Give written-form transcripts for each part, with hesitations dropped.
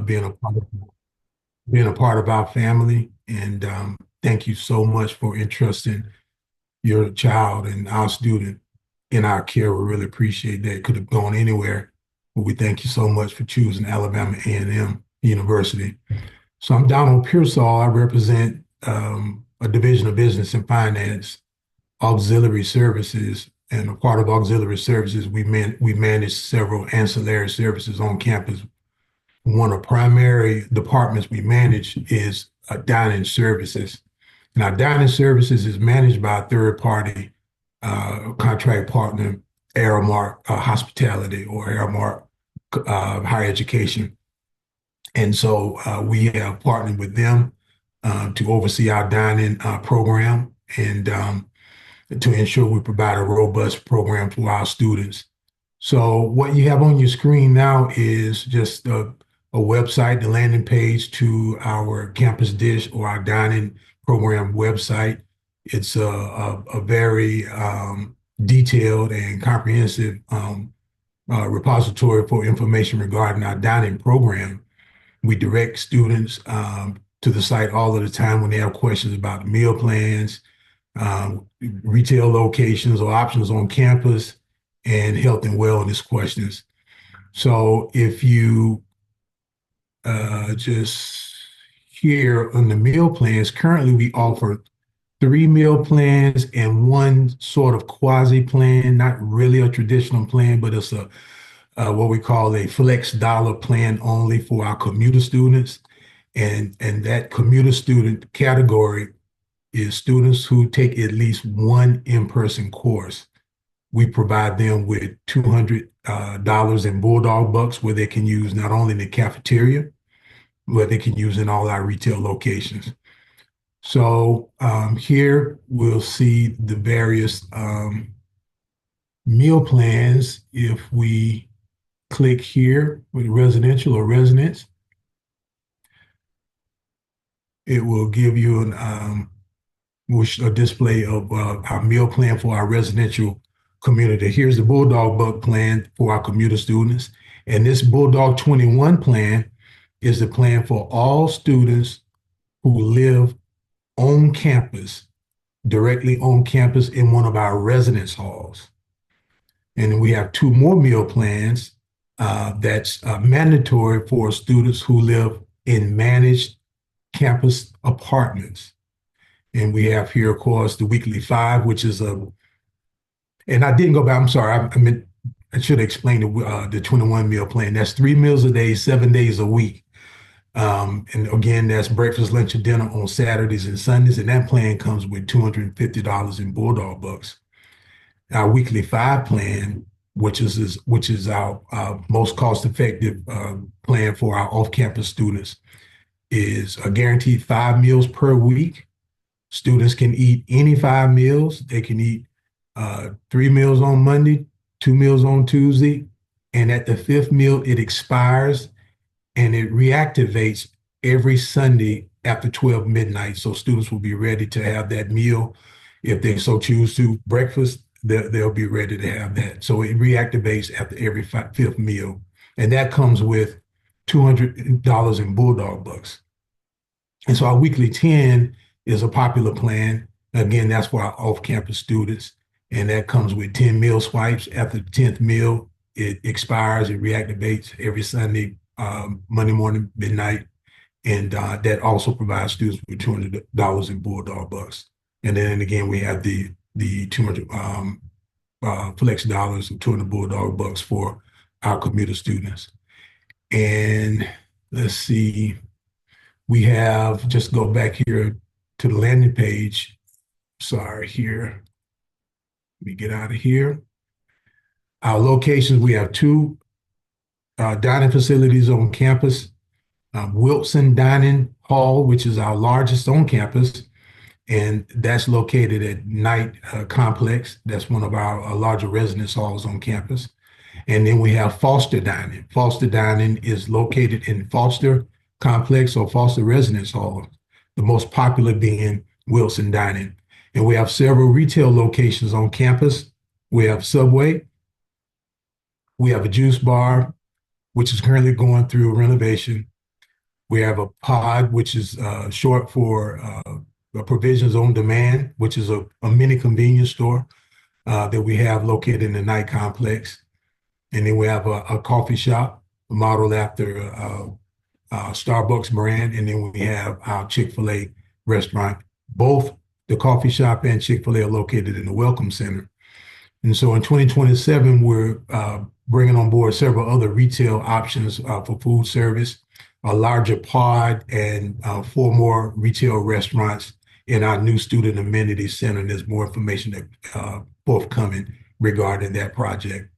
being being a part of our family. And thank you so much for entrusting your child and our student in our care. We really appreciate that. It could have gone anywhere, but we thank you so much for choosing Alabama A&M University. So I'm Donald Pearsall. I represent a division of business and finance, auxiliary services, and a part of auxiliary services, we manage several ancillary services on campus. One of the primary departments we manage is dining services. Now, dining services is managed by a third party contract partner, Aramark Hospitality or Aramark Higher Education. And so we have partnered with them to oversee our dining program and to ensure we provide a robust program for our students. So what you have on your screen now is just a website, the landing page to our campus dish or our dining program website. It's a very detailed and comprehensive repository for information regarding our dining program. We direct students to the site all of the time when they have questions about meal plans, retail locations or options on campus, and health and wellness questions. So if you just here on the meal plans, currently we offer three meal plans and one sort of quasi plan, not really a traditional plan, but it's a what we call a flex dollar plan only for our commuter students. And that commuter student category is students who take at least one in-person course. We provide them with $200 in Bulldog bucks where they can use not only in the cafeteria, but they can use in all our retail locations. So here we'll see the various meal plans. If we click here with residential or residence, it will give you a display of our meal plan for our residential community. Here's the Bulldog Buck plan for our commuter students. And this Bulldog 21 plan is the plan for all students who live on campus, directly on campus in one of our residence halls. And then we have two more meal plans that's mandatory for students who live in managed campus apartments. And we have here, of course, the weekly five, which is and I didn't go back, I'm sorry, I should have explained the 21 meal plan. That's 3 meals a day, 7 days a week. And again, that's breakfast, lunch, and dinner on Saturdays and Sundays. And that plan comes with $250 in Bulldog bucks. Our weekly five plan, which is our most cost-effective plan for our off-campus students, is a guaranteed 5 meals per week. Students can eat any 5 meals. They can eat 3 meals on Monday, 2 meals on Tuesday, and at the fifth meal, it expires and it reactivates every Sunday after 12 midnight. So students will be ready to have that meal if they so choose to. Breakfast, they'll be ready to have that. So it reactivates after every fifth meal. And that comes with $200 in Bulldog bucks. And so our weekly 10 is a popular plan. Again, that's for our off-campus students. And that comes with 10 meal swipes. After the 10th meal, it expires, it reactivates every Sunday, Monday morning, midnight. And that also provides students with $200 in Bulldog bucks. And then again, we have the 200 flex dollars and 200 Bulldog bucks for our commuter students. And let's see, we have, just go back here to the landing page. Sorry, here. Let me get out of here. Our locations, we have two dining facilities on campus. Wilson Dining Hall, which is our largest on campus, and that's located at Knight Complex. That's one of our larger residence halls on campus. And then we have Foster Dining. Foster Dining is located in Foster Complex or Foster Residence Hall, the most popular being Wilson Dining. And we have several retail locations on campus. We have Subway. We have a juice bar, which is currently going through renovation. We have a pod, which is short for provisions on demand, which is a mini convenience store that we have located in the night complex. And then we have a coffee shop modeled after Starbucks brand. And then we have our Chick-fil-A restaurant. Both the coffee shop and Chick-fil-A are located in the Welcome Center. And so in 2027, we're bringing on board several other retail options for food service, a larger pod, and four more retail restaurants in our new student amenity center. And there's more information that forthcoming regarding that project.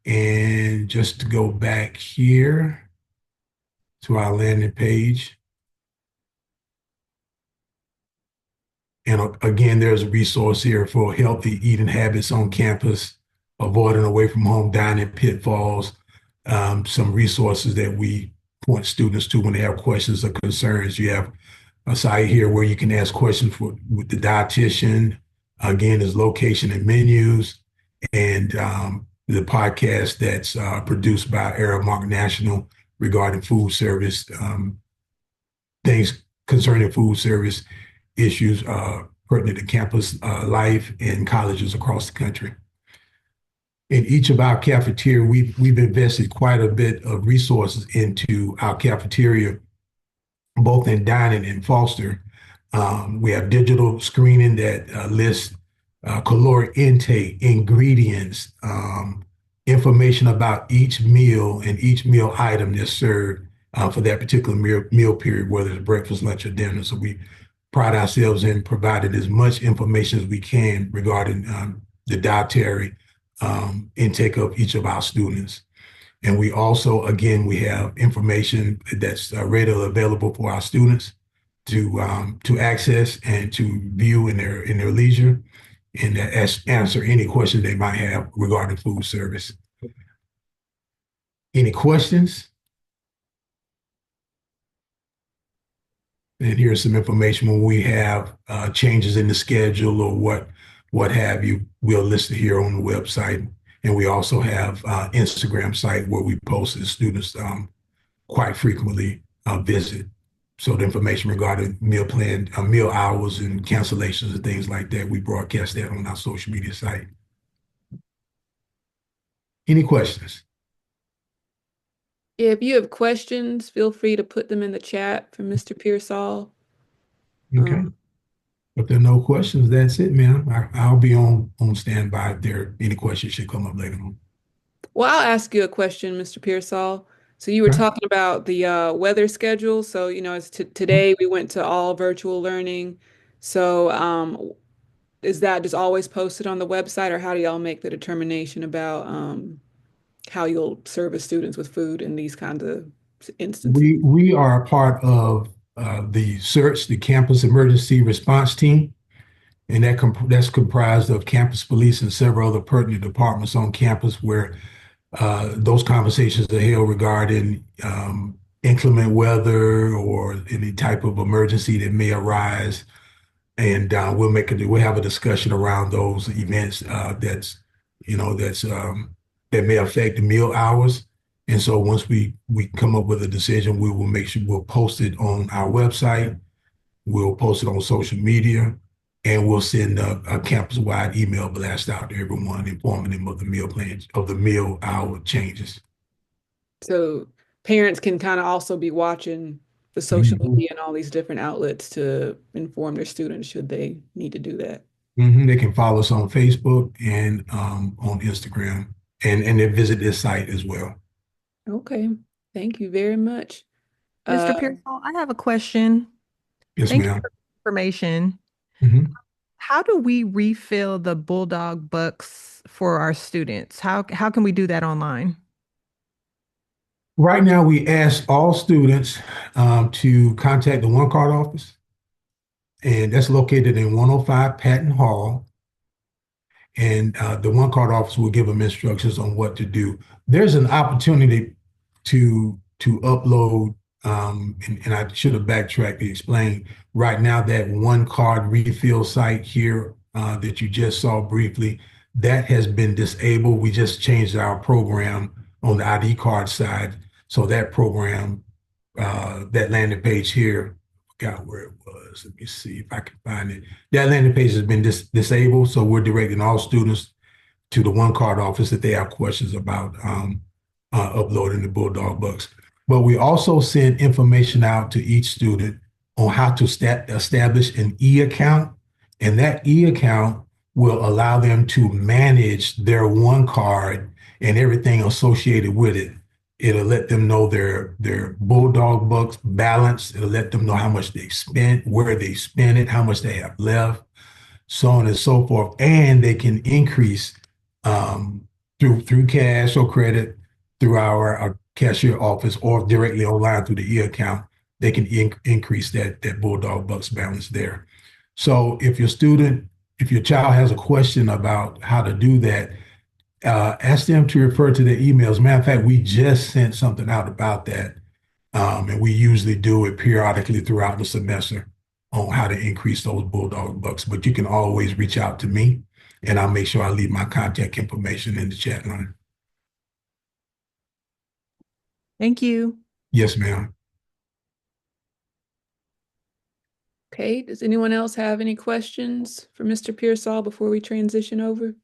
And just to go back here to our landing page. And again, there's a resource here for healthy eating habits on campus, avoiding away from home dining pitfalls, some resources that we point students to when they have questions or concerns. You have a site here where you can ask questions with the dietitian. Again, there's location and menus, and the podcast that's produced by Aramark National regarding food service, things concerning food service issues pertinent to campus life in colleges across the country. In each of our cafeteria, we've invested quite a bit of resources into our cafeteria, both in dining and foster. We have digital screening that lists caloric intake, ingredients, information about each meal and each meal item that's served for that particular meal period, whether it's breakfast, lunch, or dinner. So we pride ourselves in providing as much information as we can regarding the dietary intake of each of our students. And we also, again, we have information that's readily available for our students to access and to view in their leisure, and answer any questions they might have regarding food service. Any questions? And here's some information when we have changes in the schedule or what have you. We'll list it here on the website. And we also have Instagram site where we post as students quite frequently visit. So the information regarding meal plan, meal hours and cancellations and things like that, we broadcast that on our social media site. Any questions? If you have questions, feel free to put them in the chat for Mr. Pearsall. Okay. If there are no questions, that's it, ma'am. I'll be on standby if there any questions should come up later on. Well, I'll ask you a question, Mr. Pearsall. So you were Okay. talking about the weather schedule. So, as today we went to all virtual learning. So, is that just always posted on the website, or how do y'all make the determination about how you'll service students with food in these kinds of instances? We are a part of the CERTS, the Campus Emergency Response Team, and that's comprised of campus police and several other pertinent departments on campus where those conversations are held regarding inclement weather or any type of emergency that may arise. And we'll have a discussion around those events that may affect the meal hours. And so once we come up with a decision, we will make sure we'll post it on our website, we'll post it on social media, and we'll send a campus-wide email blast out to everyone, informing them of the meal plans, of the meal hour changes. So parents can kind of also be watching the social media and all these different outlets to inform their students should they need to do that. They can follow us on Facebook and on Instagram, and they visit this site as well. Okay. Thank you very much. Mr. Pearsall, I have a question. Yes, Thank you ma'am. for the information. Mhm. How do we refill the Bulldog Bucks for our students? How can we do that online? Right now, we ask all students to contact the One Card office, and that's located in 105 Patton Hall. And the One Card office will give them instructions on what to do. There's an opportunity to upload, and I should have backtracked to explain. Right now, that One Card refill site here that you just saw briefly, that has been disabled. We just changed our program on the ID card side, so that program that landing page here. Forgot where it was. Let me see if I can find it. That landing page has been disabled, so we're directing all students to the one card office if they have questions about uploading the Bulldog books. But we also send information out to each student on how to establish an e-account, and that e-account will allow them to manage their one card and everything associated with it. It'll let them know their Bulldog bucks balance. It'll let them know how much they spent, where they spent it, how much they have left, so on and so forth. And they can increase through cash or credit through our cashier office or directly online through the e-account. They can increase that Bulldog bucks balance there. So if your child has a question about how to do that, ask them to refer to their emails. Matter of fact, we just sent something out about that. And we usually do it periodically throughout the semester on how to increase those Bulldog bucks. But you can always reach out to me, and I'll make sure I leave my contact information in the chat line. Thank you. Yes, ma'am. Okay, does anyone else have any questions for Mr. Pearsall before we transition over?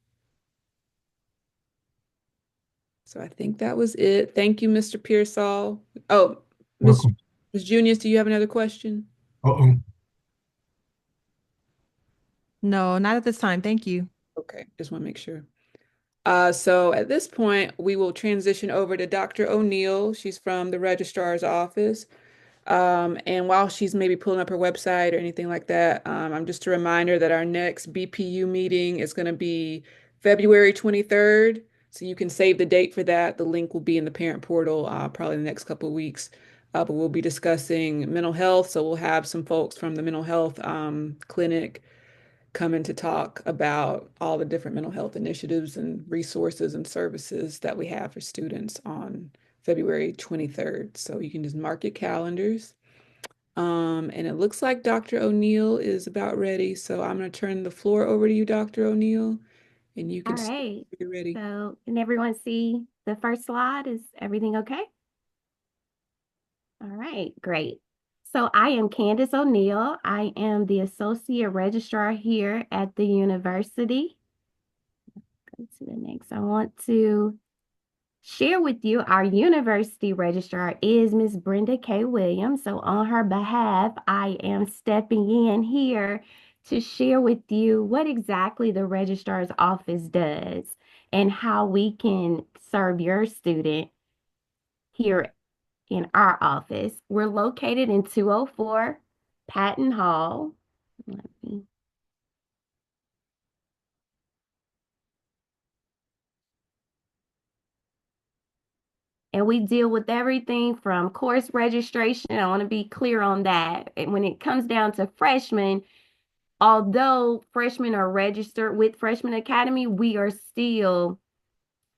So I think that was it. Thank you, Mr. Pearsall. Oh, Ms. Welcome. Ms. Junius, do you have another question? Uh-oh. No, not at this time. Thank you. Okay, just want to make sure. So at this point, we will transition over to Dr. O'Neill. She's from the registrar's office. And while she's maybe pulling up her website or anything like that, I'm just a reminder that our next BPU meeting is going to be February 23rd. So you can save the date for that. The link will be in the parent portal probably in the next couple of weeks. But we'll be discussing mental health. So we'll have some folks from the mental health clinic coming to talk about all the different mental health initiatives and resources and services that we have for students on February 23rd. So you can just mark your calendars. And it looks like Dr. O'Neill is about ready. So I'm going to turn the floor over to you, Dr. O'Neill, and you All can start right. when you're ready. So can everyone see the first slide? Is everything okay? All right, great. So I am Candace O'Neill. I am the Associate Registrar here at the university. Go to the next. I want to share with you our university registrar is Ms. Brenda K. Williams. So on her behalf, I am stepping in here to share with you what exactly the registrar's office does and how we can serve your student here in our office. We're located in 204 Patton Hall. Let me And we deal with everything from course registration. I want to be clear on that. And when it comes down to freshmen, although freshmen are registered with Freshman Academy, we are still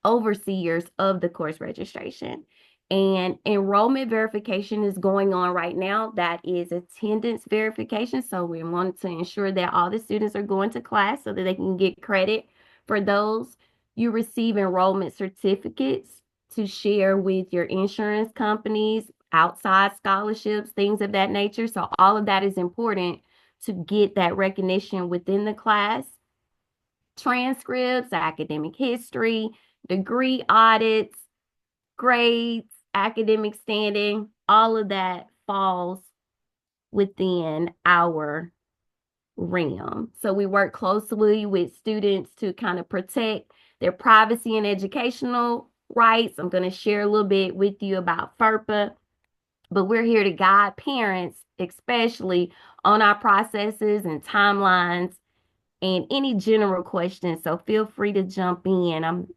overseers of the course registration. And enrollment verification is going on right now. That is attendance verification. So we want to ensure that all the students are going to class so that they can get credit for those. You receive enrollment certificates to share with your insurance companies, outside scholarships, things of that nature. So all of that is important to get that recognition within the class. Transcripts, academic history, degree audits, grades, academic standing, all of that falls within our realm. So we work closely with students to kind of protect their privacy and educational rights. I'm going to share a little bit with you about FERPA, but we're here to guide parents, especially on our processes and timelines and any general questions. So feel free to jump in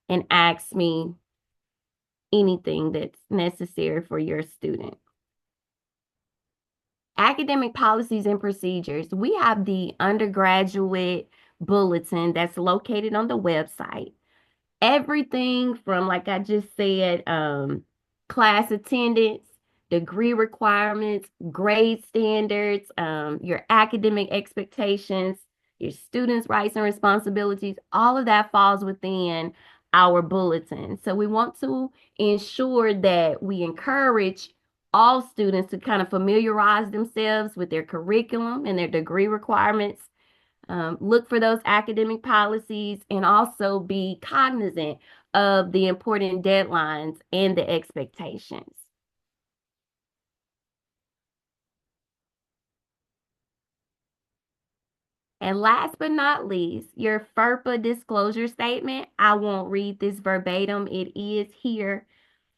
and ask me anything that's necessary for your student. Academic policies and procedures. We have the undergraduate bulletin that's located on the website. Everything from, like I just said, class attendance, degree requirements, grade standards, your academic expectations, your students' rights and responsibilities, all of that falls within our bulletin. So we want to ensure that we encourage all students to kind of familiarize themselves with their curriculum and their degree requirements. Look for those academic policies and also be cognizant of the important deadlines and the expectations. And last but not least, your FERPA disclosure statement. I won't read this verbatim. It is here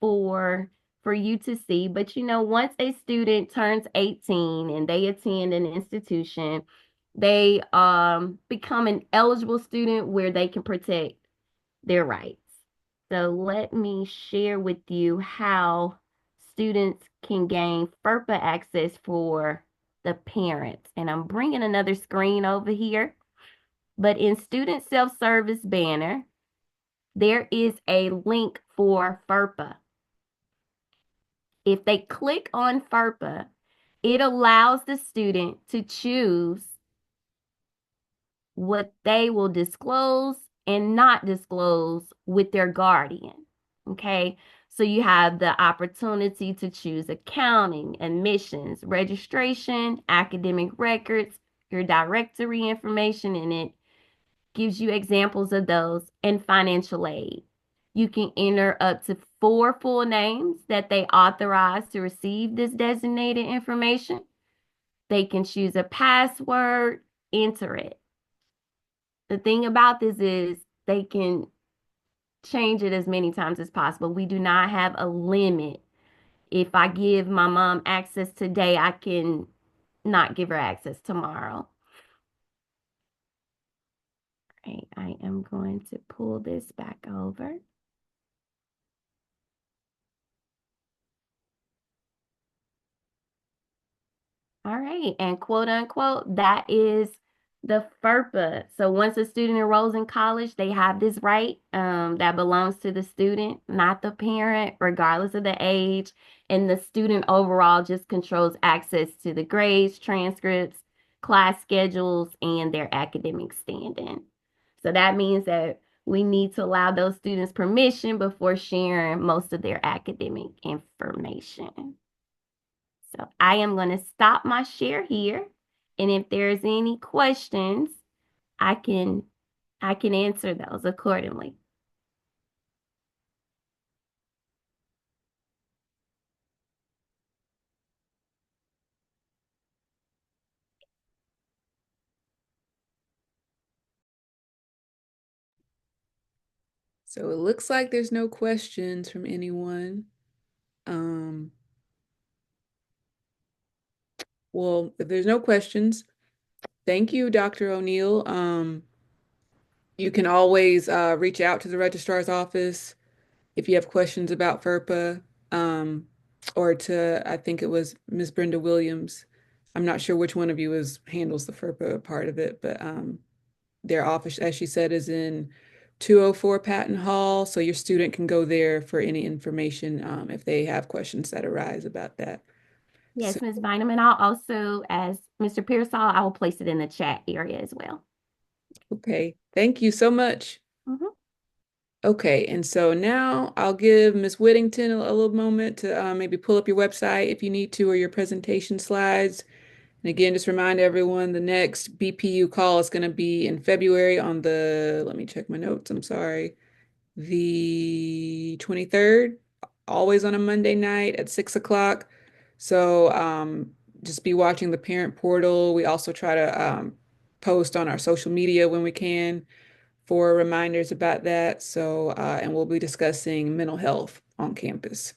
for you to see. But once a student turns 18 and they attend an institution, they become an eligible student where they can protect their rights. So let me share with you how students can gain FERPA access for the parents. And I'm bringing another screen over here. But in student self-service banner, there is a link for FERPA. If they click on FERPA, it allows the student to choose what they will disclose and not disclose with their guardian. Okay, so you have the opportunity to choose accounting, admissions, registration, academic records, your directory information, and it gives you examples of those, and financial aid. You can enter up to 4 full names that they authorize to receive this designated information. They can choose a password, enter it. The thing about this is they can change it as many times as possible. We do not have a limit. If I give my mom access today, I can not give her access tomorrow. All right, I am going to pull this back over. All right, and quote unquote, that is the FERPA. So once a student enrolls in college, they have this right that belongs to the student, not the parent, regardless of the age. And the student overall just controls access to the grades, transcripts, class schedules, and their academic standing. So that means that we need to allow those students permission before sharing most of their academic information. So I am going to stop my share here. And if there's any questions, I can answer those accordingly. So it looks like there's no questions from anyone. Well, if there's no questions, thank you, Dr. O'Neill. You can always reach out to the registrar's office if you have questions about FERPA, or to, I think it was Ms. Brenda Williams. I'm not sure which one of you handles the FERPA part of it, but their office, as she said, is in 204 Patton Hall, so your student can go there for any information if they have questions that arise about that. Yes, So, Ms. Bynum, and I'll also, as Mr. Pearsall, I will place it in the chat area as well. okay, thank you so much. Mhm. Okay, and so now I'll give Ms. Whittington a little moment to maybe pull up your website if you need to, or your presentation slides. And again, just remind everyone the next BPU call is going to be in February on let me check my notes, I'm sorry, the 23rd, always on a Monday night at 6 o'clock. So just be watching the parent portal. We also try to post on our social media when we can for reminders about that. So, and we'll be discussing mental health on campus.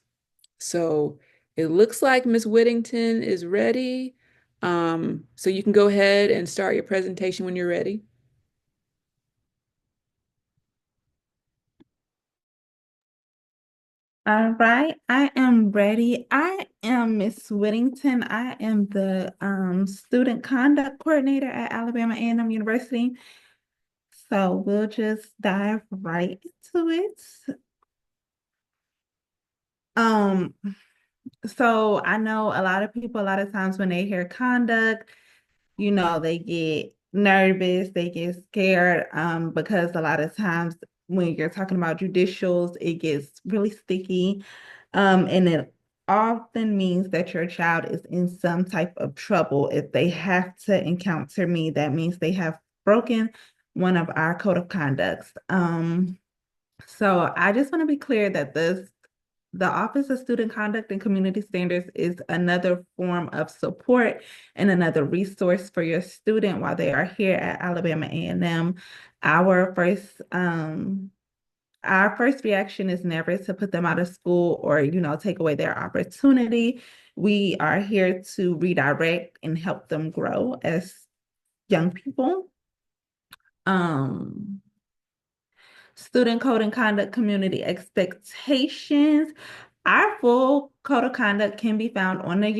So it looks like Ms. Whittington is ready. So you can go ahead and start your presentation when you're ready. All right, I am ready. I am Miss Whittington. I am the student conduct coordinator at Alabama A&M University. So we'll just dive right into it. Um, so I know a lot of people, a lot of times when they hear conduct, they get nervous, they get scared, because a lot of times when you're talking about judicials, it gets really sticky. And often means that your child is in some type of trouble. If they have to encounter me, that means they have broken one of our code of conducts. So I just want to be clear that the Office of Student Conduct and Community Standards is another form of support and another resource for your student while they are here at Alabama A&M. Our first our first reaction is never to put them out of school or, take away their opportunity. We are here to redirect and help them grow as young people. Student code and conduct community expectations. Our full code of conduct can be found on the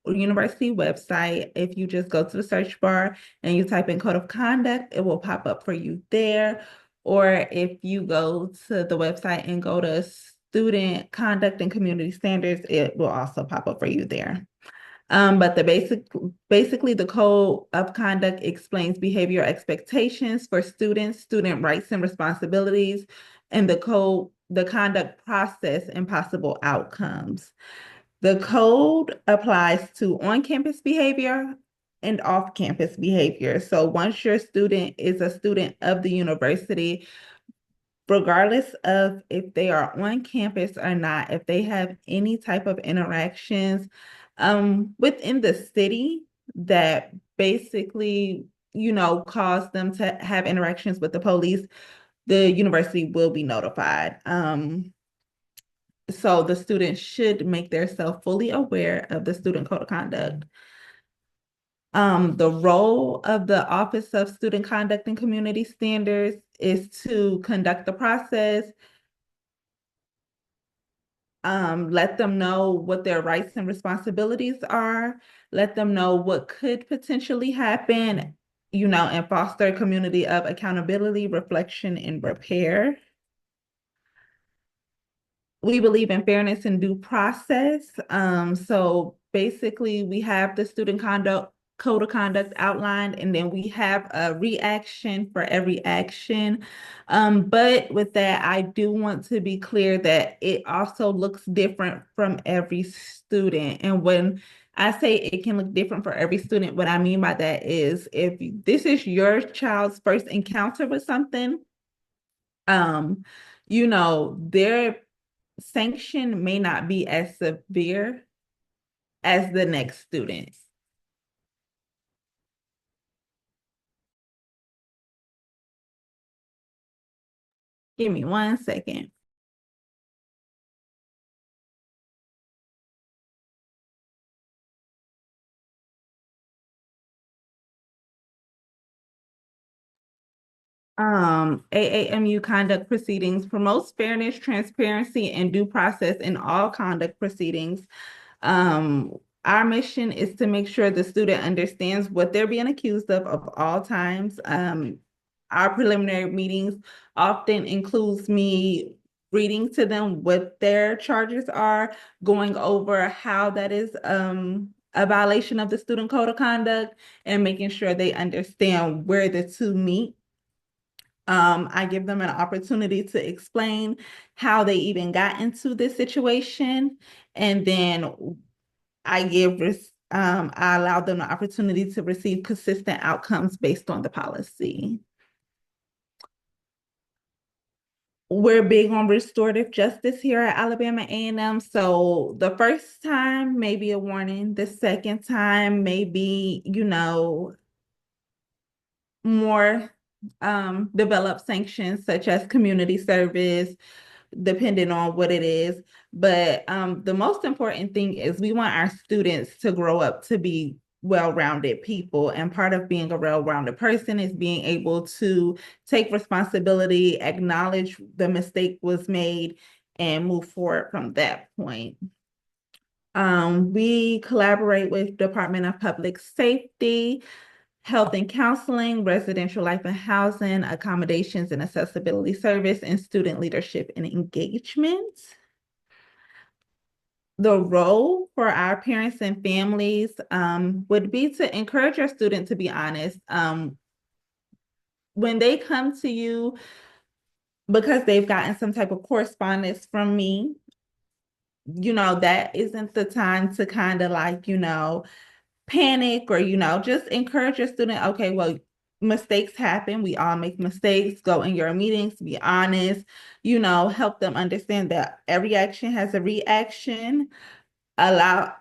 university website. If you just go to the search bar and you type in code of conduct, it will pop up for you there. Or if you go to the website and go to student conduct and community standards, it will also pop up for you there. But basically the code of conduct explains behavior expectations for students, student rights and responsibilities, and the conduct process and possible outcomes. The code applies to on-campus behavior and off-campus behavior. So once your student is a student of the university, regardless of if they are on campus or not, if they have any type of interactions within the city that basically, cause them to have interactions with the police, the university will be notified. So the student should make themselves fully aware of the student code of conduct. The role of the Office of Student Conduct and Community Standards is to conduct the process, let them know what their rights and responsibilities are, let them know what could potentially happen, and foster a community of accountability, reflection, and repair. We believe in fairness and due process. So basically, we have the student conduct code of conduct outlined, and then we have a reaction for every action. But with that, I do want to be clear that it also looks different from every student. And when I say it can look different for every student, what I mean by that is if this is your child's first encounter with something, their sanction may not be as severe as the next student. Give me 1 second. AAMU conduct proceedings promotes fairness, transparency, and due process in all conduct proceedings. Our mission is to make sure the student understands what they're being accused of all times. Our preliminary meetings often includes me reading to them what their charges are, going over how that is a violation of the student code of conduct, and making sure they understand where the two meet. I give them an opportunity to explain how they even got into this situation, and then I allow them the opportunity to receive consistent outcomes based on the policy. We're big on restorative justice here at Alabama A&M. So the first time, maybe a warning. The second time, maybe, more developed sanctions such as community service, depending on what it is. But the most important thing is we want our students to grow up to be well-rounded people. And part of being a well-rounded person is being able to take responsibility, acknowledge the mistake was made, and move forward from that point. We collaborate with Department of Public Safety, Health and Counseling, Residential Life and Housing, Accommodations and Accessibility Service, and Student Leadership and Engagement. The role for our parents and families would be to encourage your student to be honest. When they come to you because they've gotten some type of correspondence from me, that isn't the time to kind of like, panic or, just encourage your student. Okay, well, mistakes happen. We all make mistakes. Go in your meetings, be honest, help them understand that every action has a reaction. Allow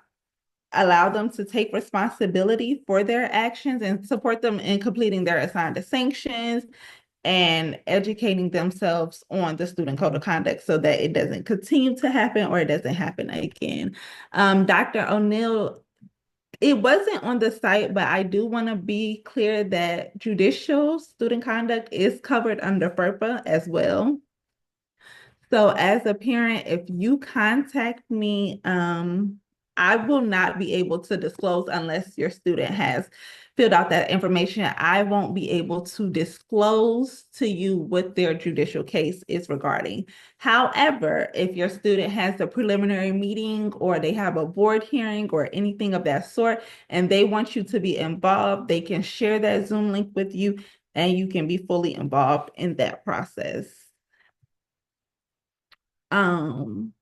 allow them to take responsibility for their actions and support them in completing their assigned sanctions and educating themselves on the student code of conduct so that it doesn't continue to happen or it doesn't happen again. Dr. O'Neill, it wasn't on the site, but I do want to be clear that judicial student conduct is covered under FERPA as well. So as a parent, if you contact me, I will not be able to disclose unless your student has filled out that information. I won't be able to disclose to you what their judicial case is regarding. However, if your student has a preliminary meeting or they have a board hearing or anything of that sort, and they want you to be involved, they can share that Zoom link with you and you can be fully involved in that process. Um,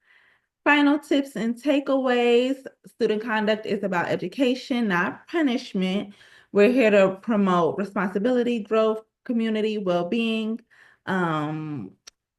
Final tips and takeaways. Student conduct is about education, not punishment. We're here to promote responsibility, growth, community, well-being. Um,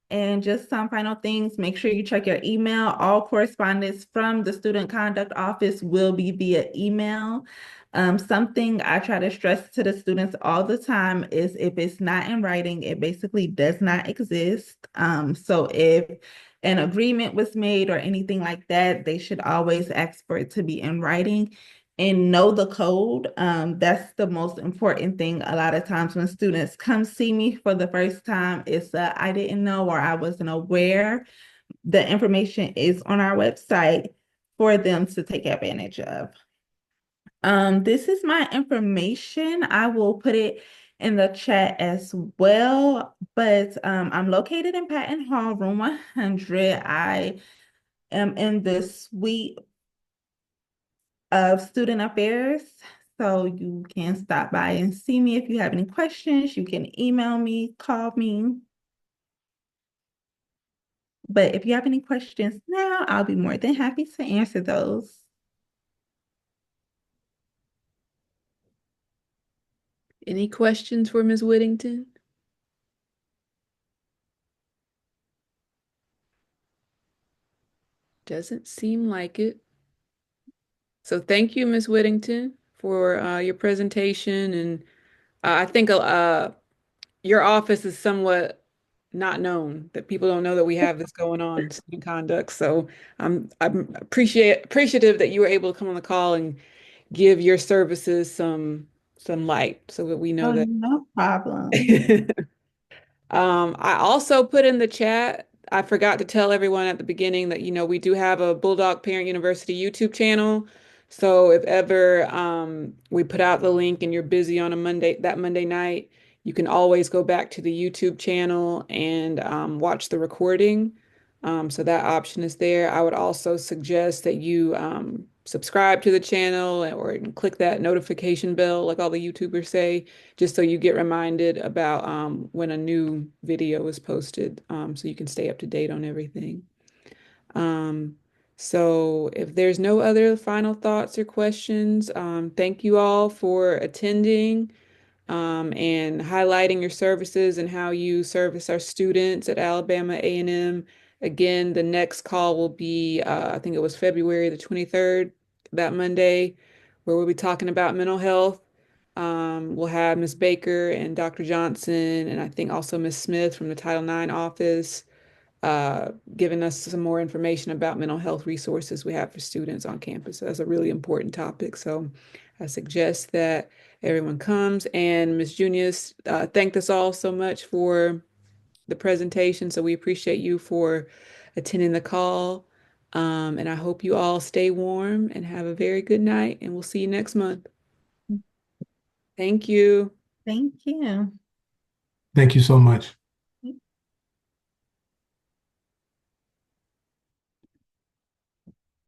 and just some final things, make sure you check your email. All correspondence from the Student Conduct Office will be via email. Something I try to stress to the students all the time is if it's not in writing, it basically does not exist. So if an agreement was made or anything like that, they should always ask for it to be in writing and know the code. That's the most important thing. A lot of times when students come see me for the first time, it's I didn't know or I wasn't aware. The information is on our website for them to take advantage of. This is my information. I will put it in the chat as well, but I'm located in Patton Hall, room 100. I am in the suite of student affairs. So you can stop by and see me if you have any questions. You can email me, call me. But if you have any questions now, I'll be more than happy to answer those. Any questions for Ms. Whittington? Doesn't seem like it. So thank you, Ms. Whittington, for your presentation. And I think your office is somewhat not known, that people don't know that we have this going on, student conduct. So I'm appreciative that you were able to come on the call and give your services some light so that we know Oh, that. no problem. I also put in the chat, I forgot to tell everyone at the beginning that, we do have a Bulldog Parent University YouTube channel. So if ever we put out the link and you're busy on that Monday night, you can always go back to the YouTube channel and watch the recording. So that option is there. I would also suggest that you subscribe to the channel or click that notification bell, like all the YouTubers say, just so you get reminded about when a new video is posted, so you can stay up to date on everything. Um, so if there's no other final thoughts or questions, thank you all for attending and highlighting your services and how you service our students at Alabama A&M. Again, the next call will be, I think it was February the 23rd, that Monday, where we'll be talking about mental health. We'll have Ms. Baker and Dr. Johnson, and I think also Ms. Smith from the Title IX office, giving us some more information about mental health resources we have for students on campus. So that's a really important topic. So I suggest that everyone comes. And Ms. Junius thanked us all so much for the presentation. So we appreciate you for attending the call. And I hope you all stay warm and have a very good night. And we'll see you next month. Thank you. Thank you. Thank you so much.